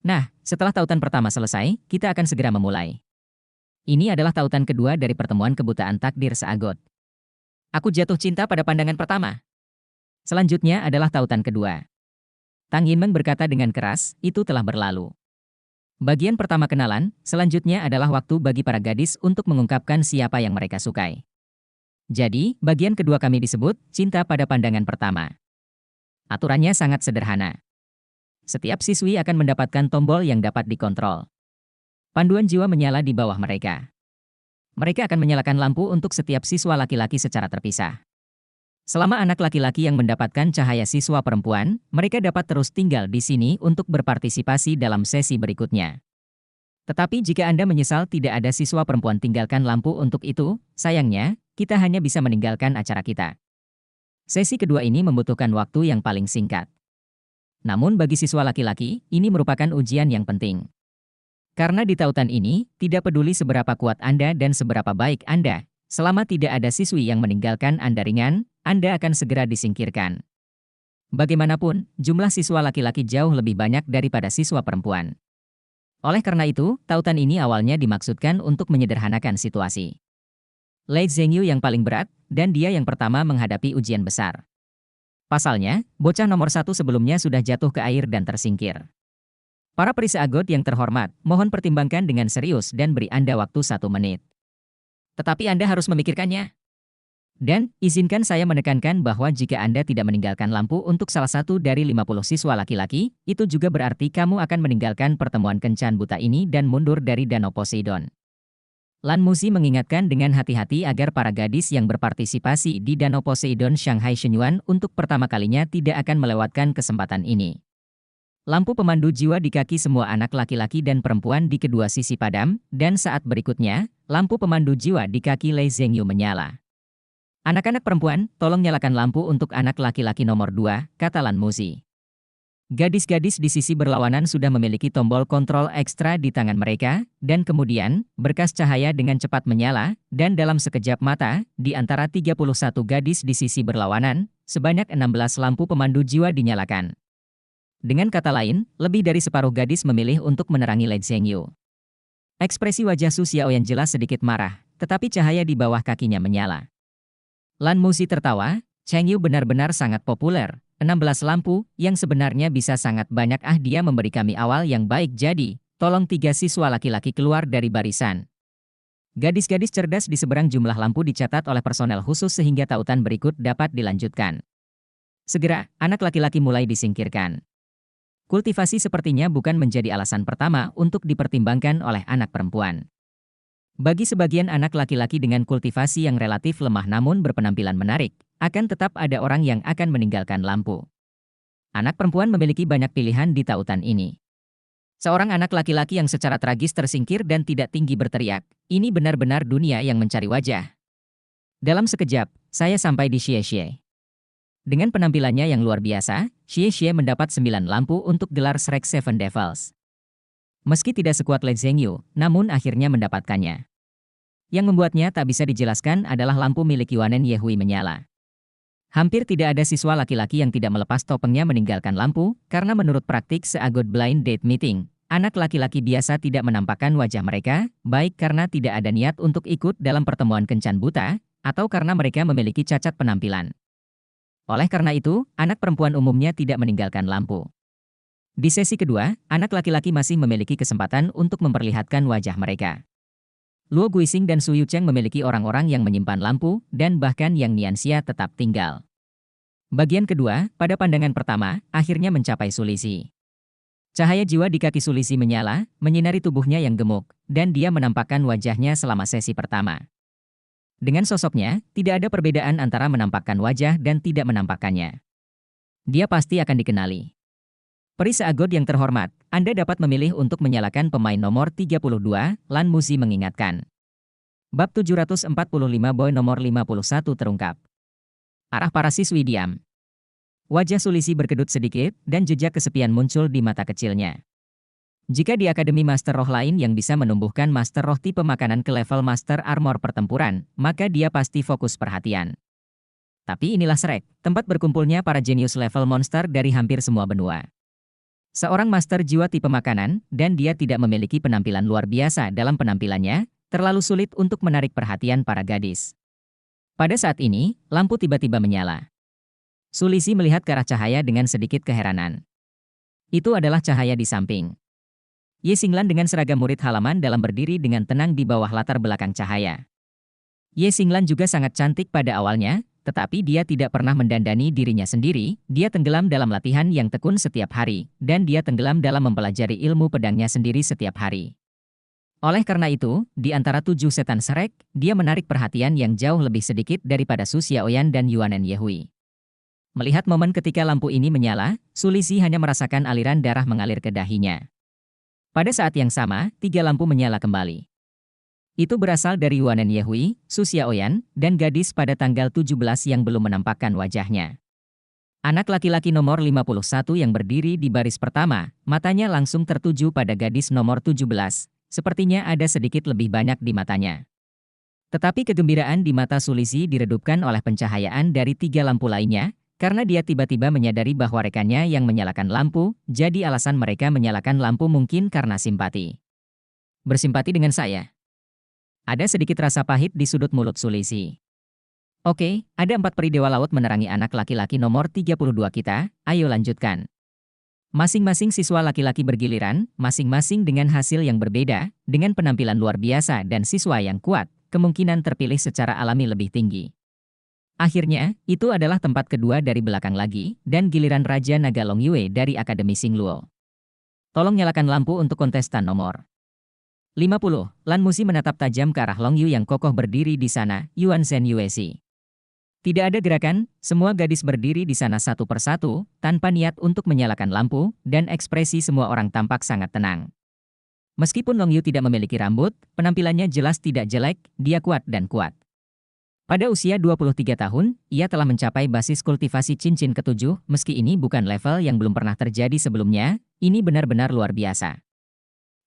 A: Nah, setelah tautan pertama selesai, kita akan segera memulai. Ini adalah tautan kedua dari pertemuan kebutaan takdir seagot. Aku jatuh cinta pada pandangan pertama. Selanjutnya adalah tautan kedua. Tang Yinmeng berkata dengan keras, itu telah berlalu. Bagian pertama kenalan, selanjutnya adalah waktu bagi para gadis untuk mengungkapkan siapa yang mereka sukai. Jadi, bagian kedua kami disebut, cinta pada pandangan pertama. Aturannya sangat sederhana. Setiap siswi akan mendapatkan tombol yang dapat dikontrol. Panduan jiwa menyala di bawah mereka. Mereka akan menyalakan lampu untuk setiap siswa laki-laki secara terpisah. Selama anak laki-laki yang mendapatkan cahaya siswa perempuan, mereka dapat terus tinggal di sini untuk berpartisipasi dalam sesi berikutnya. Tetapi jika Anda menyesal tidak ada siswa perempuan tinggalkan lampu untuk itu, sayangnya, kita hanya bisa meninggalkan acara kita. Sesi kedua ini membutuhkan waktu yang paling singkat. Namun bagi siswa laki-laki, ini merupakan ujian yang penting. Karena di tautan ini, tidak peduli seberapa kuat Anda dan seberapa baik Anda, selama tidak ada siswi yang meninggalkan Anda ringan, Anda akan segera disingkirkan. Bagaimanapun, jumlah siswa laki-laki jauh lebih banyak daripada siswa perempuan. Oleh karena itu, tautan ini awalnya dimaksudkan untuk menyederhanakan situasi. Lee Zhengyu yang paling berat, dan dia yang pertama menghadapi ujian besar. Pasalnya, bocah nomor 1 sebelumnya sudah jatuh ke air dan tersingkir. Para perisai agot yang terhormat, mohon pertimbangkan dengan serius dan beri Anda waktu 1 menit. Tetapi Anda harus memikirkannya. Dan, izinkan saya menekankan bahwa jika Anda tidak meninggalkan lampu untuk salah satu dari 50 siswa laki-laki, itu juga berarti kamu akan meninggalkan pertemuan kencan buta ini dan mundur dari Danau Poseidon. Lan Musi mengingatkan dengan hati-hati agar para gadis yang berpartisipasi di Danau Poseidon Shanghai Shenyuan untuk pertama kalinya tidak akan melewatkan kesempatan ini. Lampu pemandu jiwa di kaki semua anak laki-laki dan perempuan di kedua sisi padam, dan saat berikutnya, lampu pemandu jiwa di kaki Lee Zhengyu menyala. Anak-anak perempuan, tolong nyalakan lampu untuk anak laki-laki nomor 2, kata Lan Muzi. Gadis-gadis di sisi berlawanan sudah memiliki tombol kontrol ekstra di tangan mereka, dan kemudian, berkas cahaya dengan cepat menyala, dan dalam sekejap mata, di antara 31 gadis di sisi berlawanan, sebanyak 16 lampu pemandu jiwa dinyalakan. Dengan kata lain, lebih dari separuh gadis memilih untuk menerangi Lei Zhengyu. Ekspresi wajah Su Xiaoyan jelas sedikit marah, tetapi cahaya di bawah kakinya menyala. Lan Muzi tertawa, Cheng Yu benar-benar sangat populer. 16 lampu, yang sebenarnya bisa sangat banyak. Dia memberi kami awal yang baik, jadi tolong 3 siswa laki-laki keluar dari barisan. Gadis-gadis cerdas di seberang jumlah lampu dicatat oleh personel khusus sehingga tautan berikut dapat dilanjutkan. Segera, anak laki-laki mulai disingkirkan. Kultivasi sepertinya bukan menjadi alasan pertama untuk dipertimbangkan oleh anak perempuan. Bagi sebagian anak laki-laki dengan kultivasi yang relatif lemah namun berpenampilan menarik, akan tetap ada orang yang akan meninggalkan lampu. Anak perempuan memiliki banyak pilihan di tautan ini. Seorang anak laki-laki yang secara tragis tersingkir dan tidak tinggi berteriak, ini benar-benar dunia yang mencari wajah. Dalam sekejap, saya sampai di Xie Xie. Dengan penampilannya yang luar biasa, Xie Xie mendapat 9 lampu untuk gelar Shrek Seven Devils. Meski tidak sekuat Lei Zhengyu, namun akhirnya mendapatkannya. Yang membuatnya tak bisa dijelaskan adalah lampu milik Yuanen Yehui menyala. Hampir tidak ada siswa laki-laki yang tidak melepas topengnya meninggalkan lampu, karena menurut praktik seagot blind date meeting, anak laki-laki biasa tidak menampakkan wajah mereka, baik karena tidak ada niat untuk ikut dalam pertemuan kencan buta, atau karena mereka memiliki cacat penampilan. Oleh karena itu, anak perempuan umumnya tidak meninggalkan lampu. Di sesi kedua, anak laki-laki masih memiliki kesempatan untuk memperlihatkan wajah mereka. Luo Guixing dan Su Yucheng memiliki orang-orang yang menyimpan lampu, dan bahkan yang Nianxia tetap tinggal. Bagian kedua, pada pandangan pertama, akhirnya mencapai Sulisi. Cahaya jiwa di kaki Sulisi menyala, menyinari tubuhnya yang gemuk, dan dia menampakkan wajahnya selama sesi pertama. Dengan sosoknya, tidak ada perbedaan antara menampakkan wajah dan tidak menampakkannya. Dia pasti akan dikenali. Peri seagot yang terhormat, Anda dapat memilih untuk menyalakan pemain nomor 32, Lan Muzi mengingatkan. Bab 745 Boy nomor 51 terungkap. Arah para siswi diam. Wajah Sulisi berkedut sedikit, dan jejak kesepian muncul di mata kecilnya. Jika di Akademi Master Roh lain yang bisa menumbuhkan Master Roh tipe makanan ke level Master Armor pertempuran, maka dia pasti fokus perhatian. Tapi inilah Shrek, tempat berkumpulnya para jenius level monster dari hampir semua benua. Seorang master jiwa tipe makanan, dan dia tidak memiliki penampilan luar biasa dalam penampilannya, terlalu sulit untuk menarik perhatian para gadis. Pada saat ini, lampu tiba-tiba menyala. Sulisi melihat ke arah cahaya dengan sedikit keheranan. Itu adalah cahaya di samping. Ye Xinglan dengan seragam murid halaman dalam berdiri dengan tenang di bawah latar belakang cahaya. Ye Xinglan juga sangat cantik pada awalnya, tetapi dia tidak pernah mendandani dirinya sendiri, dia tenggelam dalam latihan yang tekun setiap hari, dan dia tenggelam dalam mempelajari ilmu pedangnya sendiri setiap hari. Oleh karena itu, di antara 7 setan Shrek, dia menarik perhatian yang jauh lebih sedikit daripada Su Xiaoyan dan Yuanen Yehui. Melihat momen ketika lampu ini menyala, Sulisi hanya merasakan aliran darah mengalir ke dahinya. Pada saat yang sama, 3 lampu menyala kembali. Itu berasal dari Yuanen Yehui, Su Xiaoyan, dan gadis pada tanggal 17 yang belum menampakkan wajahnya. Anak laki-laki nomor 51 yang berdiri di baris pertama, matanya langsung tertuju pada gadis nomor 17, sepertinya ada sedikit lebih banyak di matanya. Tetapi kegembiraan di mata Sulisi diredupkan oleh pencahayaan dari 3 lampu lainnya, karena dia tiba-tiba menyadari bahwa rekannya yang menyalakan lampu, jadi alasan mereka menyalakan lampu mungkin karena simpati. Bersimpati dengan saya. Ada sedikit rasa pahit di sudut mulut Sulisi. Oke, ada 4 peri dewa laut menerangi anak laki-laki nomor 32 kita, ayo lanjutkan. Masing-masing siswa laki-laki bergiliran, masing-masing dengan hasil yang berbeda, dengan penampilan luar biasa dan siswa yang kuat, kemungkinan terpilih secara alami lebih tinggi. Akhirnya, itu adalah tempat kedua dari belakang lagi, dan giliran Raja Naga Long Yue dari Akademi Xingluo. Tolong nyalakan lampu untuk kontestan nomor 50. Lan Muzi menatap tajam ke arah Long Yu yang kokoh berdiri di sana, Yuan Zhen Yuesi. Tidak ada gerakan, semua gadis berdiri di sana satu persatu, tanpa niat untuk menyalakan lampu, dan ekspresi semua orang tampak sangat tenang. Meskipun Long Yu tidak memiliki rambut, penampilannya jelas tidak jelek, dia kuat dan kuat. Pada usia 23 tahun, ia telah mencapai basis kultivasi cincin ketujuh, meski ini bukan level yang belum pernah terjadi sebelumnya, ini benar-benar luar biasa.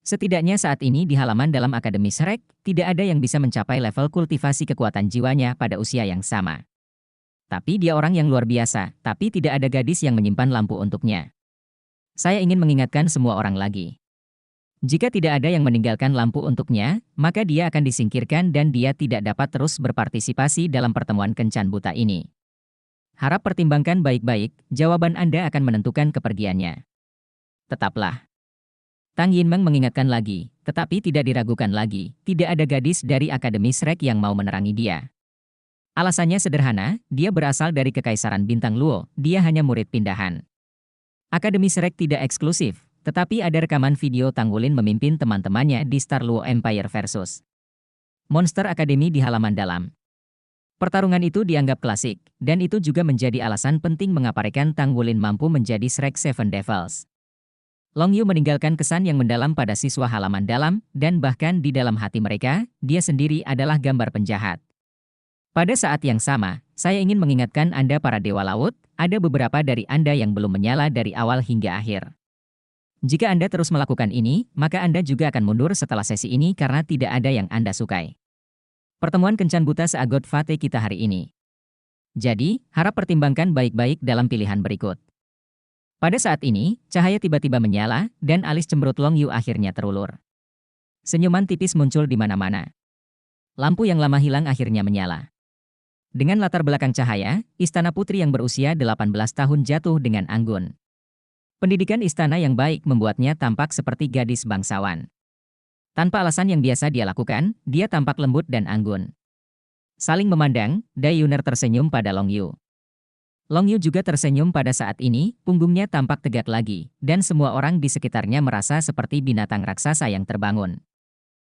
A: Setidaknya saat ini di halaman dalam Akademi Shrek, tidak ada yang bisa mencapai level kultivasi kekuatan jiwanya pada usia yang sama. Tapi dia orang yang luar biasa, tapi tidak ada gadis yang menyimpan lampu untuknya. Saya ingin mengingatkan semua orang lagi. Jika tidak ada yang meninggalkan lampu untuknya, maka dia akan disingkirkan dan dia tidak dapat terus berpartisipasi dalam pertemuan kencan buta ini. Harap pertimbangkan baik-baik, jawaban Anda akan menentukan kepergiannya. Tetaplah. Tang Yinmeng mengingatkan lagi, tetapi tidak diragukan lagi, tidak ada gadis dari Akademi Shrek yang mau menerangi dia. Alasannya sederhana, dia berasal dari Kekaisaran Bintang Luo, dia hanya murid pindahan. Akademi Shrek tidak eksklusif, tetapi ada rekaman video Tang Wulin memimpin teman-temannya di Star Luo Empire versus Monster Academy di halaman dalam. Pertarungan itu dianggap klasik, dan itu juga menjadi alasan penting mengapa rekan Tang Wulin mampu menjadi Shrek Seven Devils. Long Yu meninggalkan kesan yang mendalam pada siswa halaman dalam, dan bahkan di dalam hati mereka, dia sendiri adalah gambar penjahat. Pada saat yang sama, saya ingin mengingatkan Anda para Dewa Laut, ada beberapa dari Anda yang belum menyala dari awal hingga akhir. Jika Anda terus melakukan ini, maka Anda juga akan mundur setelah sesi ini karena tidak ada yang Anda sukai. Pertemuan kencan buta seagot Fate kita hari ini. Jadi, harap pertimbangkan baik-baik dalam pilihan berikut. Pada saat ini, cahaya tiba-tiba menyala, dan alis cemberut Long Yu akhirnya terulur. Senyuman tipis muncul di mana-mana. Lampu yang lama hilang akhirnya menyala. Dengan latar belakang cahaya, istana putri yang berusia 18 tahun jatuh dengan anggun. Pendidikan istana yang baik membuatnya tampak seperti gadis bangsawan. Tanpa alasan yang biasa dia lakukan, dia tampak lembut dan anggun. Saling memandang, Dai Yuner tersenyum pada Long Yu. Long Yu juga tersenyum pada saat ini, punggungnya tampak tegak lagi, dan semua orang di sekitarnya merasa seperti binatang raksasa yang terbangun.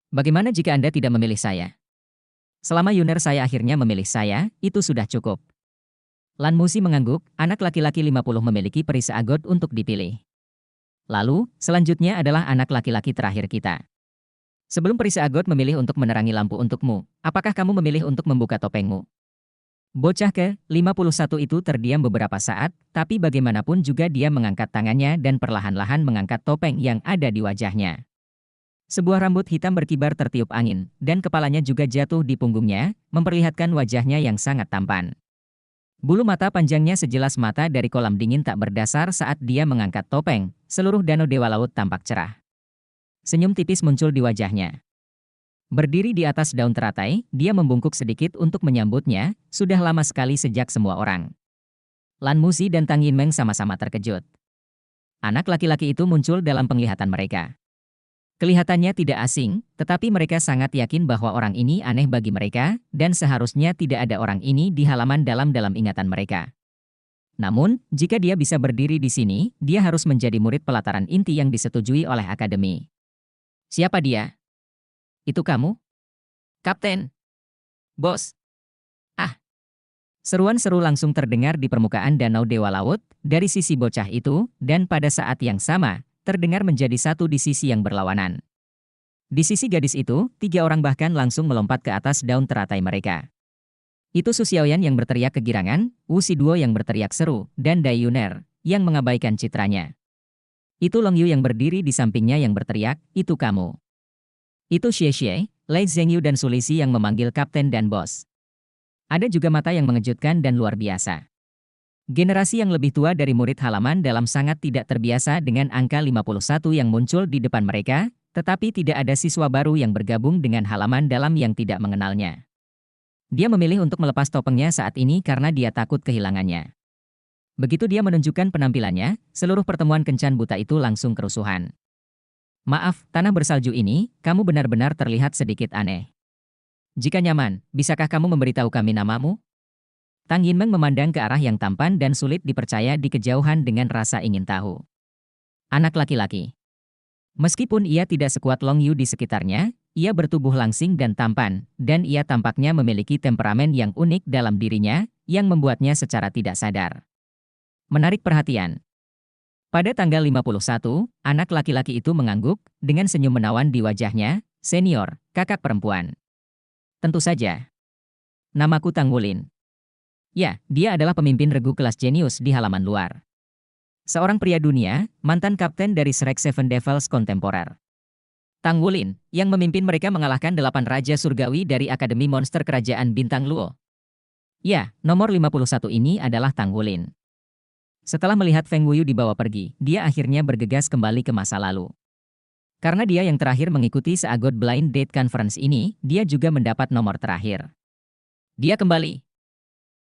A: Bagaimana jika Anda tidak memilih saya? Selama Yuner saya akhirnya memilih saya, itu sudah cukup. Lan Musi mengangguk, anak laki-laki 50 memiliki perisai agot untuk dipilih. Lalu, selanjutnya adalah anak laki-laki terakhir kita. Sebelum perisai agot memilih untuk menerangi lampu untukmu, apakah kamu memilih untuk membuka topengmu? Bocah ke-51 itu terdiam beberapa saat, tapi bagaimanapun juga dia mengangkat tangannya dan perlahan-lahan mengangkat topeng yang ada di wajahnya. Sebuah rambut hitam berkibar tertiup angin, dan kepalanya juga jatuh di punggungnya, memperlihatkan wajahnya yang sangat tampan. Bulu mata panjangnya sejelas mata dari kolam dingin tak berdasar saat dia mengangkat topeng, seluruh danau Dewa Laut tampak cerah. Senyum tipis muncul di wajahnya. Berdiri di atas daun teratai, dia membungkuk sedikit untuk menyambutnya, sudah lama sekali sejak semua orang. Lan Musi dan Tang Yinmeng sama-sama terkejut. Anak laki-laki itu muncul dalam penglihatan mereka. Kelihatannya tidak asing, tetapi mereka sangat yakin bahwa orang ini aneh bagi mereka, dan seharusnya tidak ada orang ini di halaman dalam ingatan mereka. Namun, jika dia bisa berdiri di sini, dia harus menjadi murid pelataran inti yang disetujui oleh akademi. Siapa dia? Itu kamu? Kapten? Bos? Ah! Seruan seru langsung terdengar di permukaan danau Dewa Laut, dari sisi bocah itu, dan pada saat yang sama, terdengar menjadi satu di sisi yang berlawanan. Di sisi gadis itu, 3 orang bahkan langsung melompat ke atas daun teratai mereka. Itu Su Xiaoyan yang berteriak kegirangan, Wu Siduo yang berteriak seru, dan Dai Yuner, yang mengabaikan citranya. Itu Long Yu yang berdiri di sampingnya yang berteriak, itu kamu. Itu Xie Xie, Lei Zhengyu dan Sulisi yang memanggil kapten dan bos. Ada juga mata yang mengejutkan dan luar biasa. Generasi yang lebih tua dari murid halaman dalam sangat tidak terbiasa dengan angka 51 yang muncul di depan mereka, tetapi tidak ada siswa baru yang bergabung dengan halaman dalam yang tidak mengenalnya. Dia memilih untuk melepas topengnya saat ini karena dia takut kehilangannya. Begitu dia menunjukkan penampilannya, seluruh pertemuan kencan buta itu langsung kerusuhan. Maaf, tanah bersalju ini, kamu benar-benar terlihat sedikit aneh. Jika nyaman, bisakah kamu memberitahu kami namamu? Tang Yinmeng memandang ke arah yang tampan dan sulit dipercaya di kejauhan dengan rasa ingin tahu. Anak laki-laki. Meskipun ia tidak sekuat Long Yu di sekitarnya, ia bertubuh langsing dan tampan, dan ia tampaknya memiliki temperamen yang unik dalam dirinya, yang membuatnya secara tidak sadar menarik perhatian. Pada tanggal 51, anak laki-laki itu mengangguk, dengan senyum menawan di wajahnya, senior, kakak perempuan. Tentu saja. Namaku Tang Wulin. Ya, dia adalah pemimpin regu kelas jenius di halaman luar. Seorang pria dunia, mantan kapten dari Shrek Seven Devils kontemporer. Tang Wulin, yang memimpin mereka mengalahkan 8 Raja Surgawi dari Akademi Monster Kerajaan Bintang Luo. Ya, nomor 51 ini adalah Tang Wulin. Setelah melihat Feng Wuyu dibawa pergi, dia akhirnya bergegas kembali ke masa lalu. Karena dia yang terakhir mengikuti seagot blind date conference ini, dia juga mendapat nomor terakhir. Dia kembali.